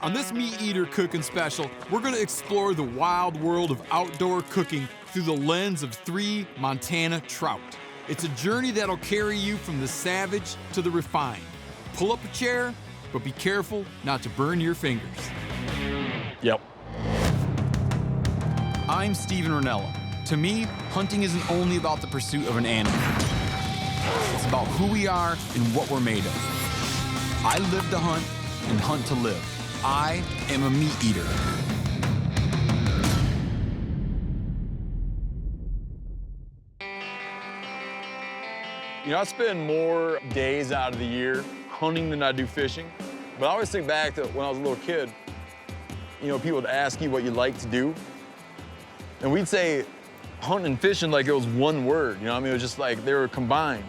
On this MeatEater cooking special, we're gonna explore the wild world of outdoor cooking through the lens of 3 Montana trout. It's a journey that'll carry you from the savage to the refined. Pull up a chair, but be careful not to burn your fingers. Yep. I'm Steven Ranella. To me, hunting isn't only about the pursuit of an animal. It's about who we are and what we're made of. I live to hunt and hunt to live. I am a meat eater. You know, I spend more days out of the year hunting than I do fishing. But I always think back to when I was a little kid, you know, people would ask you what you like to do. And we'd say hunting and fishing like it was one word, you know what I mean? It was just like they were combined.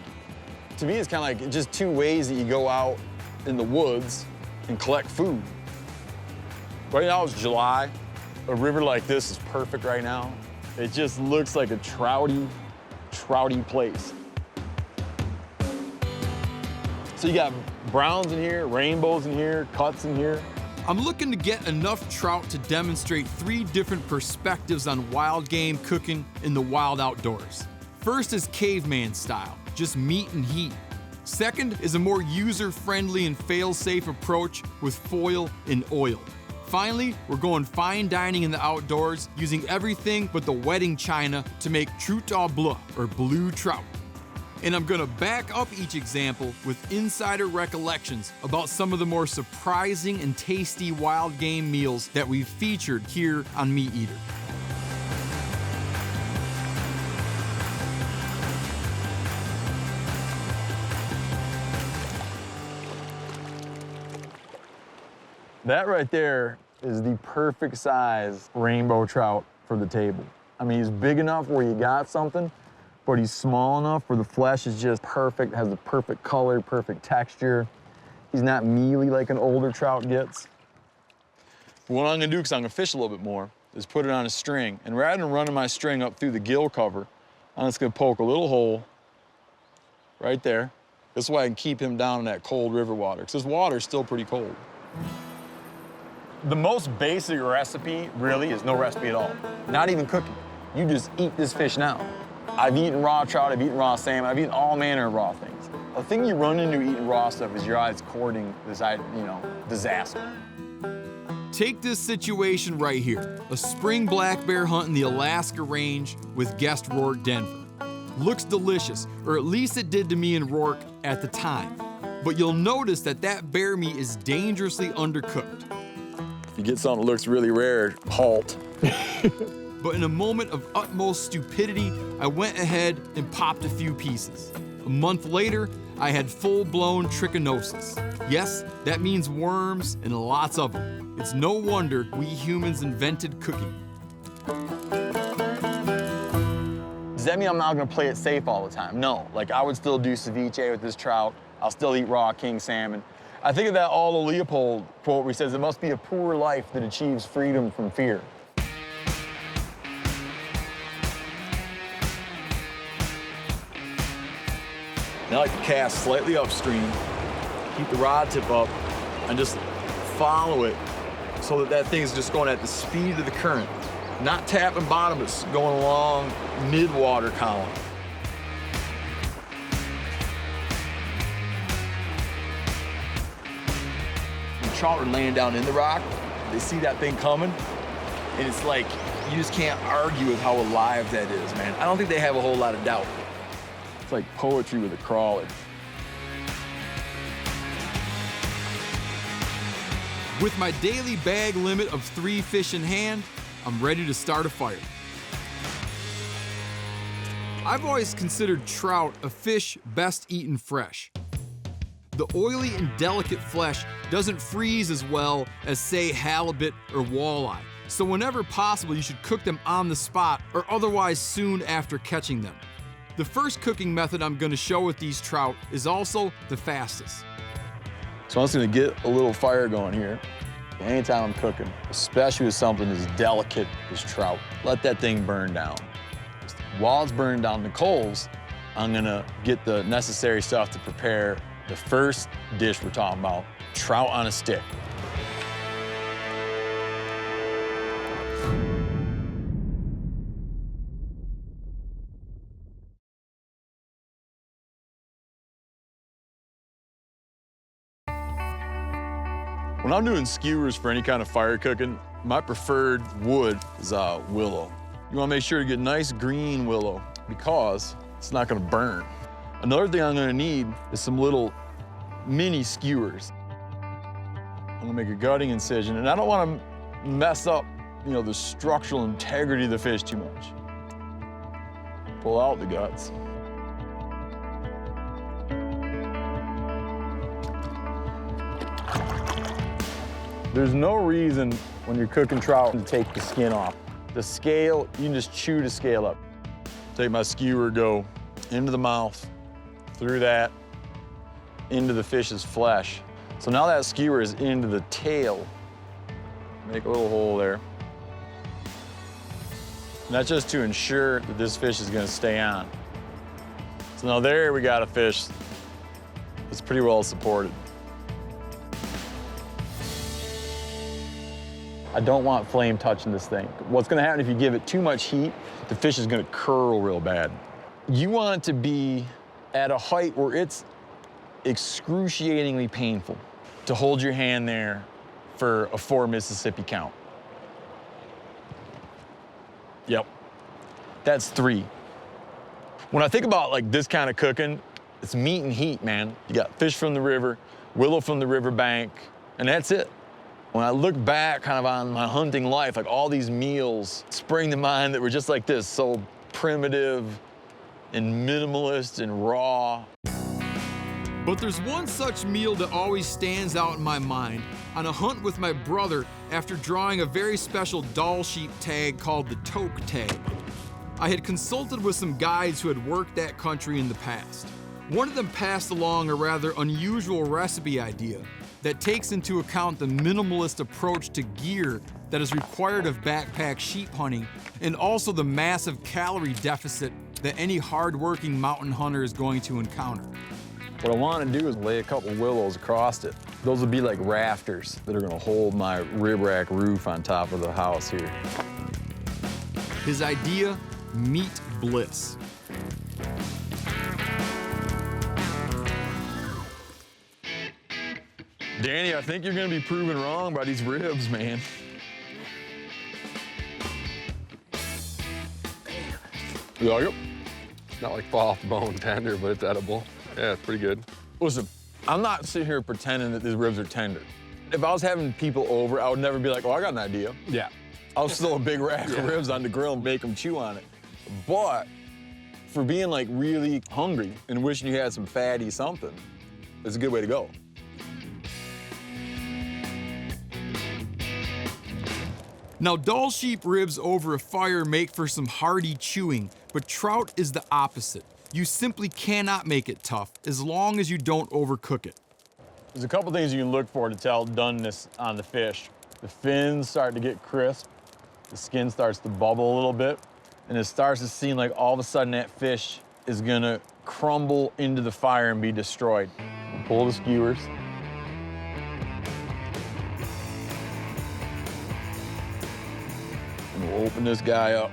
To me, it's kind of like just 2 ways that you go out in the woods and collect food. Right now it's July. A river like this is perfect right now. It just looks like a trouty place. So you got browns in here, rainbows in here, cuts in here. I'm looking to get enough trout to demonstrate 3 different perspectives on wild game cooking in the wild outdoors. First is caveman style, just meat and heat. Second is a more user-friendly and fail-safe approach with foil and oil. Finally, we're going fine dining in the outdoors, using everything but the wedding china to make trout au bleu, or blue trout. And I'm gonna back up each example with insider recollections about some of the more surprising and tasty wild game meals that we've featured here on MeatEater. That right there is the perfect size rainbow trout for the table. I mean, he's big enough where you got something, but he's small enough where the flesh is just perfect, has the perfect color, perfect texture. He's not mealy like an older trout gets. What I'm gonna do, because I'm gonna fish a little bit more, is put it on a string. And rather than running my string up through the gill cover, I'm just gonna poke a little hole right there. This way I can keep him down in that cold river water, because this water's still pretty cold. The most basic recipe really is no recipe at all. Not even cooking. You just eat this fish now. I've eaten raw trout, I've eaten raw salmon, I've eaten all manner of raw things. The thing you run into eating raw stuff is your eyes courting this, disaster. Take this situation right here. A spring black bear hunt in the Alaska range with guest Rourke Denver. Looks delicious, or at least it did to me and Rourke at the time. But you'll notice that bear meat is dangerously undercooked. If you get something that looks really rare, halt. But in a moment of utmost stupidity, I went ahead and popped a few pieces. A month later, I had full-blown trichinosis. Yes, that means worms and lots of them. It's no wonder we humans invented cooking. Does that mean I'm not gonna play it safe all the time? No, like I would still do ceviche with this trout. I'll still eat raw king salmon. I think of that Aldo Leopold quote where he says, "It must be a poor life that achieves freedom from fear." Now I like to cast slightly upstream, keep the rod tip up, and just follow it so that thing's just going at the speed of the current. Not tapping bottom, it's going along mid-water column. The trout are laying down in the rock, they see that thing coming, and it's like, you just can't argue with how alive that is, man. I don't think they have a whole lot of doubt. It's like poetry with a crawler. With my daily bag limit of 3 fish in hand, I'm ready to start a fire. I've always considered trout a fish best eaten fresh. The oily and delicate flesh doesn't freeze as well as, say, halibut or walleye. So whenever possible, you should cook them on the spot or otherwise soon after catching them. The first cooking method I'm gonna show with these trout is also the fastest. So I'm just gonna get a little fire going here. Anytime I'm cooking, especially with something as delicate as trout, let that thing burn down. While it's burning down the coals, I'm gonna get the necessary stuff to prepare the first dish we're talking about, trout on a stick. When I'm doing skewers for any kind of fire cooking, my preferred wood is willow. You wanna make sure to get nice green willow because it's not gonna burn. Another thing I'm gonna need is some little mini skewers. I'm gonna make a gutting incision, and I don't wanna mess up, you know, the structural integrity of the fish too much. Pull out the guts. There's no reason when you're cooking trout to take the skin off. The scale, you can just chew the scale up. Take my skewer, go into the mouth, through that, into the fish's flesh. So now that skewer is into the tail. Make a little hole there. And that's just to ensure that this fish is gonna stay on. So now there we got a fish that's pretty well supported. I don't want flame touching this thing. What's gonna happen if you give it too much heat, the fish is gonna curl real bad. You want it to be at a height where it's excruciatingly painful to hold your hand there for a 4 Mississippi count. Yep, that's 3. When I think about like this kind of cooking, it's meat and heat, man. You got fish from the river, willow from the riverbank, and that's it. When I look back kind of on my hunting life, like all these meals spring to mind that were just like this, so primitive and minimalist and raw. But there's one such meal that always stands out in my mind on a hunt with my brother after drawing a very special Dall sheep tag called the toque tag. I had consulted with some guides who had worked that country in the past. One of them passed along a rather unusual recipe idea that takes into account the minimalist approach to gear that is required of backpack sheep hunting, and also the massive calorie deficit that any hard-working mountain hunter is going to encounter. What I want to do is lay a couple willows across it. Those would be like rafters that are going to hold my rib rack roof on top of the house here. His idea, meat bliss. Danny, I think you're going to be proven wrong by these ribs, man. You like it? Not like fall off the bone tender, but it's edible. Yeah, it's pretty good. Listen, I'm not sitting here pretending that these ribs are tender. If I was having people over, I would never be like, oh, I got an idea. Yeah. I'll still a big rack of ribs on the grill and make them chew on it. But for being like really hungry and wishing you had some fatty something, it's a good way to go. Now, Dall sheep ribs over a fire make for some hearty chewing, but trout is the opposite. You simply cannot make it tough as long as you don't overcook it. There's a couple things you can look for to tell doneness on the fish. The fins start to get crisp, the skin starts to bubble a little bit, and it starts to seem like all of a sudden that fish is gonna crumble into the fire and be destroyed. Pull the skewers. And we'll open this guy up.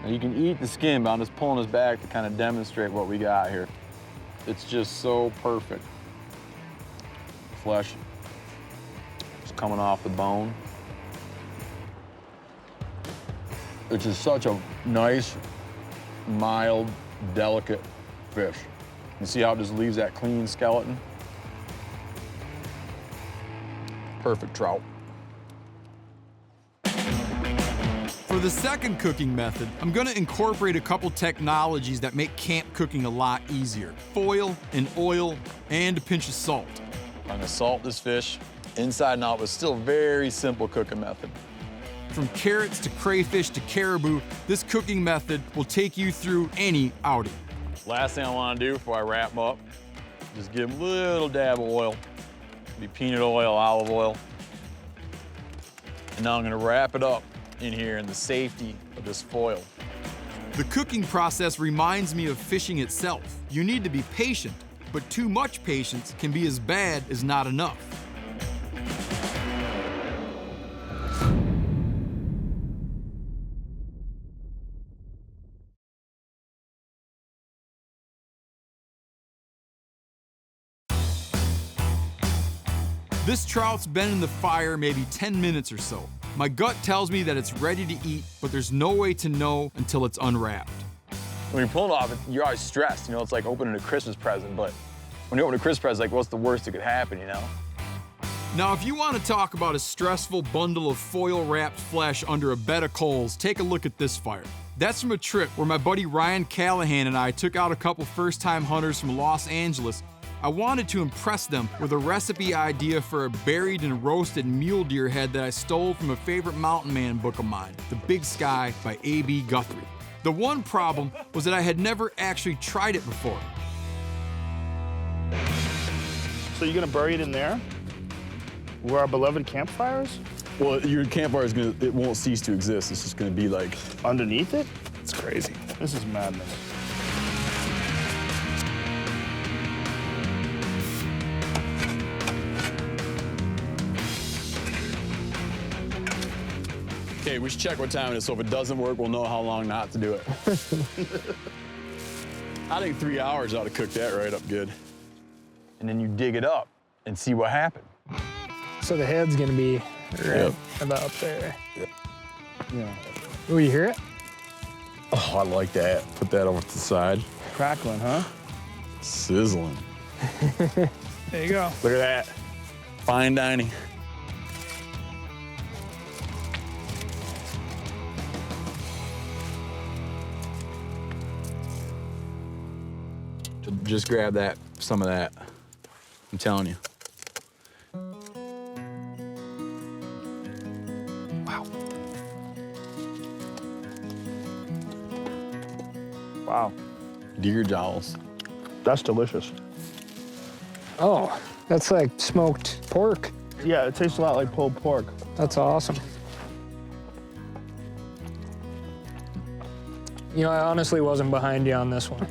Now you can eat the skin, but I'm just pulling this back to kind of demonstrate what we got here. It's just so perfect. Flesh is coming off the bone. It's just such a nice, mild, delicate fish. You see how it just leaves that clean skeleton? Perfect trout. For the second cooking method, I'm gonna incorporate a couple technologies that make camp cooking a lot easier. Foil and oil and a pinch of salt. I'm gonna salt this fish inside and out with still very simple cooking method. From carrots to crayfish to caribou, this cooking method will take you through any outing. Last thing I wanna do before I wrap them up, just give them a little dab of oil. Be peanut oil, olive oil. And now I'm gonna wrap it up in here in the safety of this foil. The cooking process reminds me of fishing itself. You need to be patient, but too much patience can be as bad as not enough. This trout's been in the fire maybe 10 minutes or so. My gut tells me that it's ready to eat, but there's no way to know until it's unwrapped. When you're pulling it off, you're always stressed. You know, it's like opening a Christmas present, but when you open a Christmas present, like, what's the worst that could happen, you know? Now, if you want to talk about a stressful bundle of foil-wrapped flesh under a bed of coals, take a look at this fire. That's from a trip where my buddy Ryan Callahan and I took out a couple first-time hunters from Los Angeles. I wanted to impress them with a recipe idea for a buried and roasted mule deer head that I stole from a favorite mountain man book of mine, The Big Sky by A.B. Guthrie. The one problem was that I had never actually tried it before. So you're gonna bury it in there? Where our beloved campfires? Well, your campfire is gonna, it won't cease to exist. It's just gonna be like... Underneath it? It's crazy. This is madness. Okay, we should check what time it is, so if it doesn't work, we'll know how long not to do it. I think 3 hours ought to cook that right up good. And then you dig it up and see what happened. So the head's gonna be right about there. Yep. Yeah. Oh, you hear it? Oh, I like that. Put that over to the side. Crackling, huh? Sizzling. There you go. Look at that. Fine dining. Just grab that, some of that. I'm telling you. Wow. Wow. Deer jowls. That's delicious. Oh, that's like smoked pork. Yeah, it tastes a lot like pulled pork. That's awesome. You know, I honestly wasn't behind you on this one.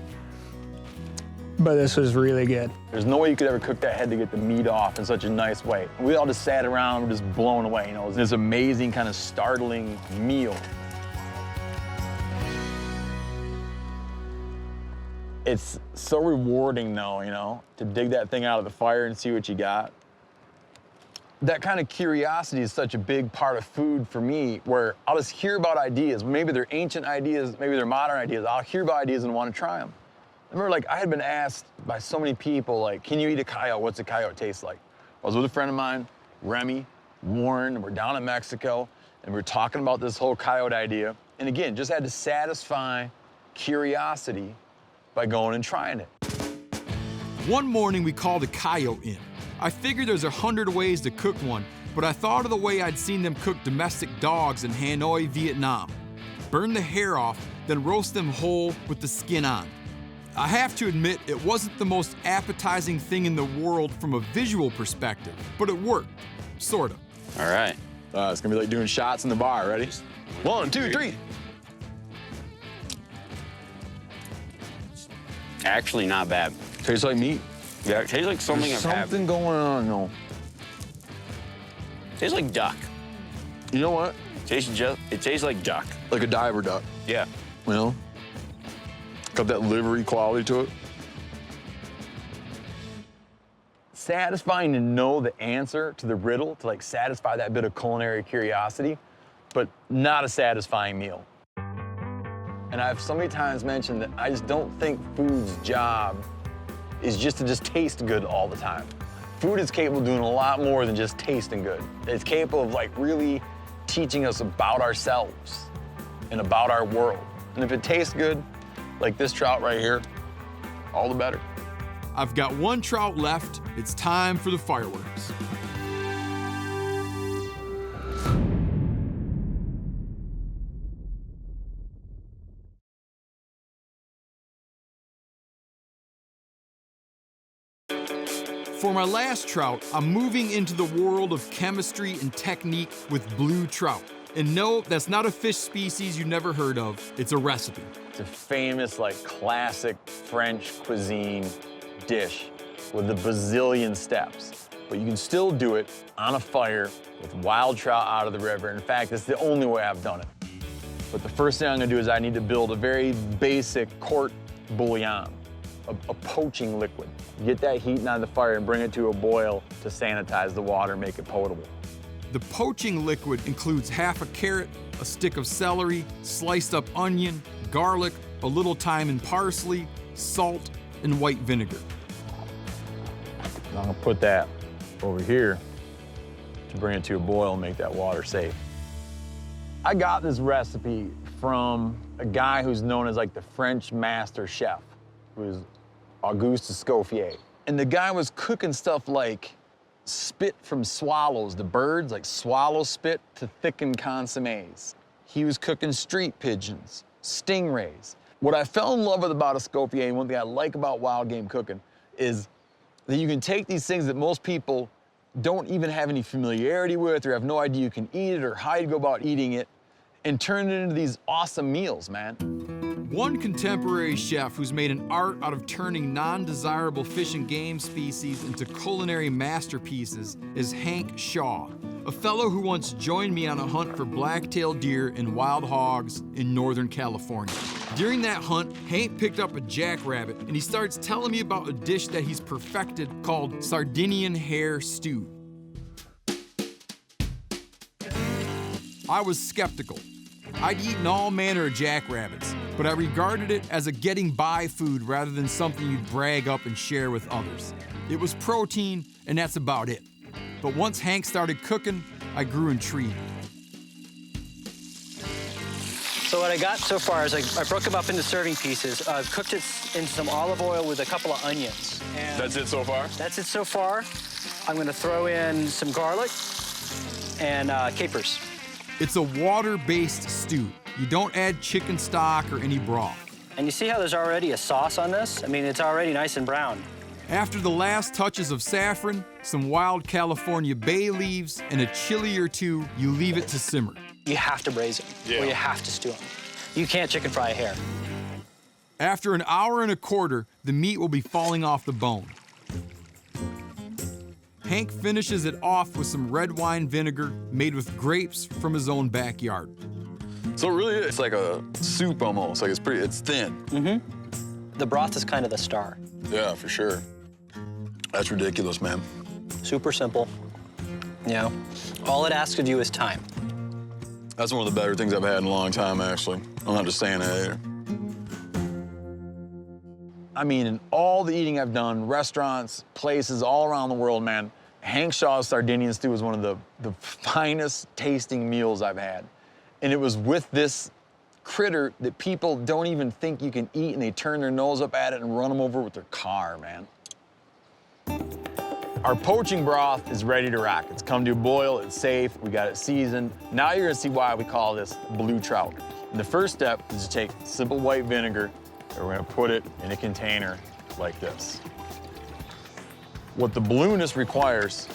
But this was really good. There's no way you could ever cook that head to get the meat off in such a nice way. We all just sat around, just blown away, you know. It was this amazing, kind of startling meal. It's so rewarding, though, you know, to dig that thing out of the fire and see what you got. That kind of curiosity is such a big part of food for me, where I'll just hear about ideas. Maybe they're ancient ideas, maybe they're modern ideas. I'll hear about ideas and want to try them. I remember, like, I had been asked by so many people, like, can you eat a coyote? What's a coyote taste like? I was with a friend of mine, Remy, Warren, and we're down in Mexico, and we were talking about this whole coyote idea. And again, just had to satisfy curiosity by going and trying it. One morning, we called a coyote in. I figured there's 100 ways to cook one, but I thought of the way I'd seen them cook domestic dogs in Hanoi, Vietnam. Burn the hair off, then roast them whole with the skin on. I have to admit, it wasn't the most appetizing thing in the world from a visual perspective, but it worked, sort of. All right. It's gonna be like doing shots in the bar. Ready? 1, 2, 3. Actually, not bad. Tastes like meat. Yeah, it tastes like something There's I've had. something going on, though. Tastes like duck. You know what? It tastes like duck. Like a diver duck, Yeah. you know? Got that livery quality to it. Satisfying to know the answer to the riddle, to like satisfy that bit of culinary curiosity, but not a satisfying meal. And I've so many times mentioned that I just don't think food's job is just to just taste good all the time. Food is capable of doing a lot more than just tasting good. It's capable of like really teaching us about ourselves and about our world. And if it tastes good, like this trout right here, all the better. I've got one trout left. It's time for the fireworks. For my last trout, I'm moving into the world of chemistry and technique with blue trout. And no, that's not a fish species you never heard of. It's a recipe. It's a famous, like, classic French cuisine dish with a bazillion steps. But you can still do it on a fire with wild trout out of the river. In fact, it's the only way I've done it. But the first thing I'm gonna do is I need to build a very basic court bouillon. a poaching liquid. Get that heat out of the fire and bring it to a boil to sanitize the water, make it potable. The poaching liquid includes half a carrot, a stick of celery, sliced up onion, garlic, a little thyme and parsley, salt, and white vinegar. I'm gonna put that over here to bring it to a boil and make that water safe. I got this recipe from a guy who's known as like the French master chef, who is Auguste Escoffier. And the guy was cooking stuff like spit from swallows, the birds, like swallow spit to thicken consommes. He was cooking street pigeons, stingrays. What I fell in love with about Escoffier, and one thing I like about wild game cooking, is that you can take these things that most people don't even have any familiarity with or have no idea you can eat it or how you go about eating it, and turn it into these awesome meals, man. One contemporary chef who's made an art out of turning non-desirable fish and game species into culinary masterpieces is Hank Shaw, a fellow who once joined me on a hunt for black-tailed deer and wild hogs in Northern California. During that hunt, Hank picked up a jackrabbit and he starts telling me about a dish that he's perfected called Sardinian hare stew. I was skeptical. I'd eaten all manner of jackrabbits, but I regarded it as a getting by food rather than something you'd brag up and share with others. It was protein, and that's about it. But once Hank started cooking, I grew intrigued. So what I got so far is I broke them up into serving pieces. I've cooked it in some olive oil with a couple of onions. And That's it so far? that's it so far. I'm gonna throw in some garlic and capers. It's a water-based stew. You don't add chicken stock or any broth. And you see how there's already a sauce on this? I mean, it's already nice and brown. After the last touches of saffron, some wild California bay leaves, and a chili or two, you leave it to simmer. You have to braise them, Yeah. or you have to stew them. You can't chicken fry a hare. After an hour and a quarter, the meat will be falling off the bone. Hank finishes it off with some red wine vinegar made with grapes from his own backyard. So really, it's like a soup almost. Like it's thin. The broth is kind of the star. Yeah, for sure. That's ridiculous, man. Super simple. You know, all it asks of you is time. That's one of the better things I've had in a long time, actually. I'm not just saying that either. I mean, in all the eating I've done, restaurants, places all around the world, man, Hank Shaw's Sardinian stew is one of the finest tasting meals I've had. And it was with this critter that people don't even think you can eat, and they turn their nose up at it and run them over with their car, man. Our poaching broth is ready to rock. It's come to a boil, it's safe, we got it seasoned. Now you're gonna see why we call this blue trout. And the first step is to take simple white vinegar, and we're gonna put it in a container like this. What the blueness requires,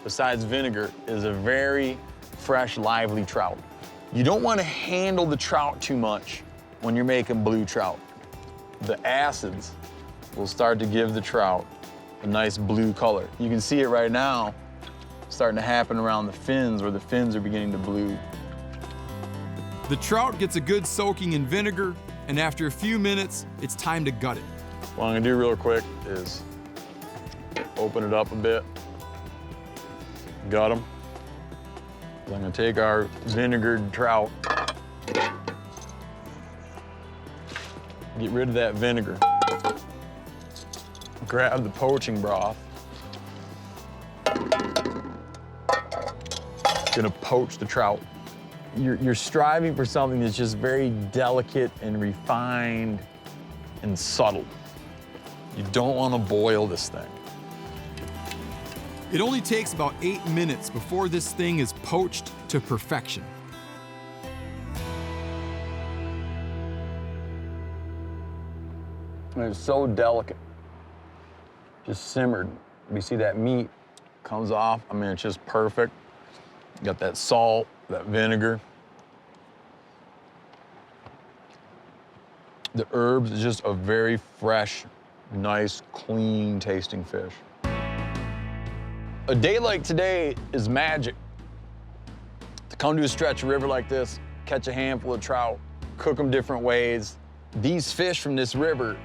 besides vinegar, is a very fresh, lively trout. You don't want to handle the trout too much when you're making blue trout. The acids will start to give the trout a nice blue color. You can see it right now starting to happen around the fins, where the fins are beginning to blue. The trout gets a good soaking in vinegar, and after a few minutes, it's time to gut it. What I'm gonna do real quick is open it up a bit, gut them. I'm gonna take our vinegared trout, get rid of that vinegar, grab the poaching broth, gonna poach the trout. You're striving for something that's just very delicate and refined and subtle. You don't want to boil this thing. It only takes about 8 minutes before this thing is poached to perfection. And it's so delicate, just simmered. You see that meat comes off. I mean, it's just perfect. You got that salt, that vinegar. The herbs is just a very fresh, nice, clean tasting fish. A day like today is magic. To come to a stretch of river like this, catch a handful of trout, cook them different ways. These fish from this river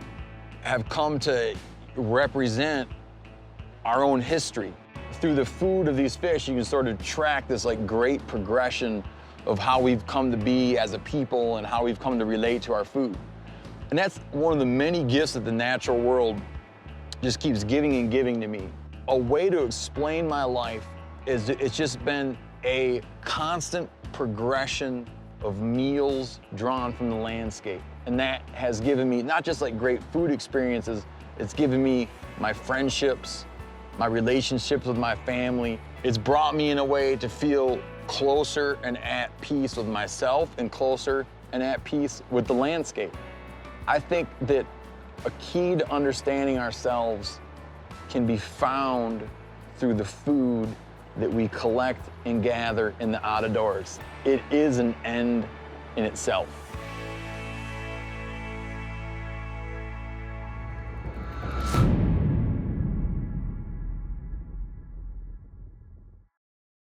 have come to represent our own history. Through the food of these fish, you can sort of track this like great progression of how we've come to be as a people and how we've come to relate to our food. And that's one of the many gifts that the natural world just keeps giving and giving to me. A way to explain my life is it's just been a constant progression of meals drawn from the landscape. And that has given me not just like great food experiences, it's given me my friendships, my relationships with my family. It's brought me in a way to feel closer and at peace with myself and closer and at peace with the landscape. I think that a key to understanding ourselves can be found through the food that we collect and gather in the out of doors. It is an end in itself.